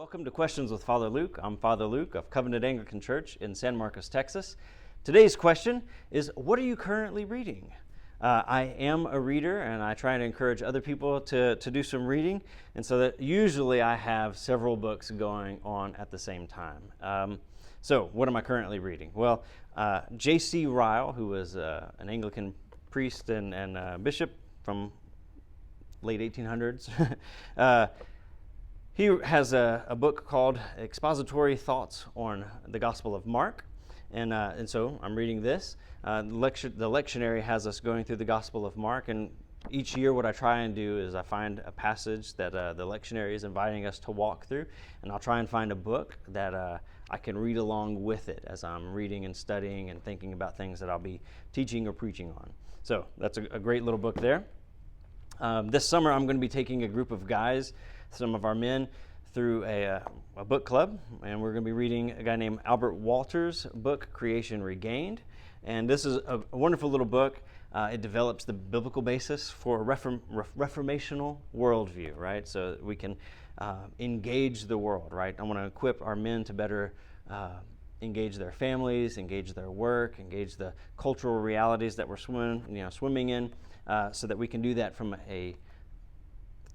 Welcome to Questions with Father Luke. I'm Father Luke of Covenant Anglican Church in San Marcos, Texas. Today's question is, what are you currently reading? I am a reader, and I try and encourage other people to do some reading, and so that usually I have several books going on at the same time. So what am I currently reading? Well, J.C. Ryle, who was an Anglican priest and bishop from late 1800s, he has a book called Expository Thoughts on the Gospel of Mark, and so I'm reading this. The lectionary has us going through the Gospel of Mark, and each year what I try and do is I find a passage that the lectionary is inviting us to walk through, and I'll try and find a book that I can read along with it as I'm reading and studying and thinking about things that I'll be teaching or preaching on. So that's a great little book there. This summer I'm going to be taking a group of guys, some of our men, through a book club, and we're going to be reading a guy named Albert Walter's book, Creation Regained. And this is a wonderful little book. It develops the biblical basis for a reformational worldview, right? So that we can engage the world, right? I want to equip our men to better engage their families, engage their work, engage the cultural realities that we're swimming in, so that we can do that from a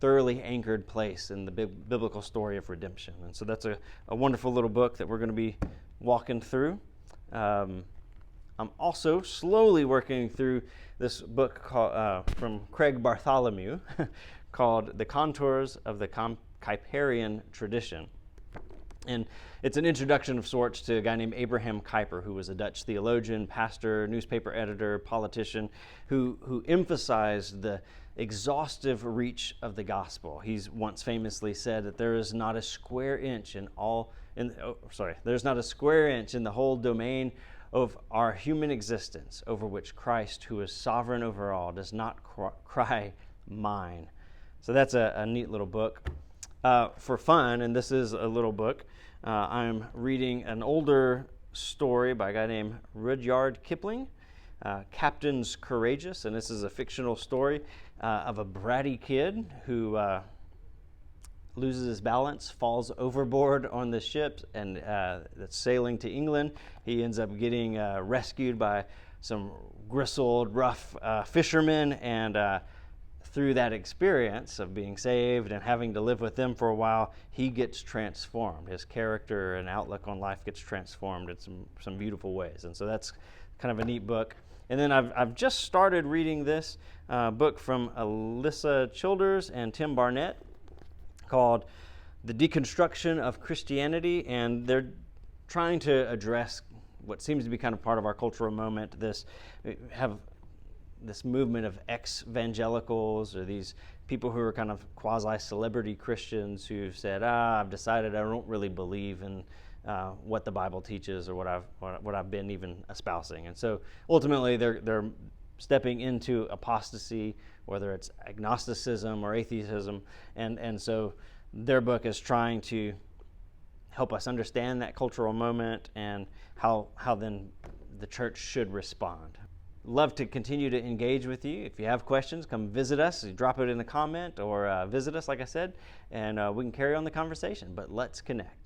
thoroughly anchored place in the biblical story of redemption. And so that's a wonderful little book that we're going to be walking through. I'm also slowly working through this book from Craig Bartholomew called The Contours of the Kuyperian Tradition. And it's an introduction of sorts to a guy named Abraham Kuyper, who was a Dutch theologian, pastor, newspaper editor, politician, who emphasized the exhaustive reach of the gospel. He's once famously said that there is not a square inch there's not a square inch in the whole domain of our human existence over which Christ, who is sovereign over all, does not cry mine. So that's a neat little book. For fun, and this is a little book, I'm reading an older story by a guy named Rudyard Kipling, Captains Courageous, and this is a fictional story of a bratty kid who loses his balance, falls overboard on the ship, and that's sailing to England. He ends up getting rescued by some gristled, rough fishermen, and through that experience of being saved and having to live with them for a while, he gets transformed. His character and outlook on life gets transformed in some beautiful ways. And so that's kind of a neat book. And then I've just started reading this book from Alyssa Childers and Tim Barnett called The Deconstruction of Christianity, and they're trying to address what seems to be kind of part of our cultural moment. This movement of ex-evangelicals, or these people who are kind of quasi-celebrity Christians who've said, I've decided I don't really believe in what the Bible teaches or what I've been even espousing. And so ultimately they're stepping into apostasy, whether it's agnosticism or atheism, and so their book is trying to help us understand that cultural moment and how then the church should respond. Love to continue to engage with you. If you have questions, come visit us. Drop it in a comment or visit us, like I said, and we can carry on the conversation. But let's connect.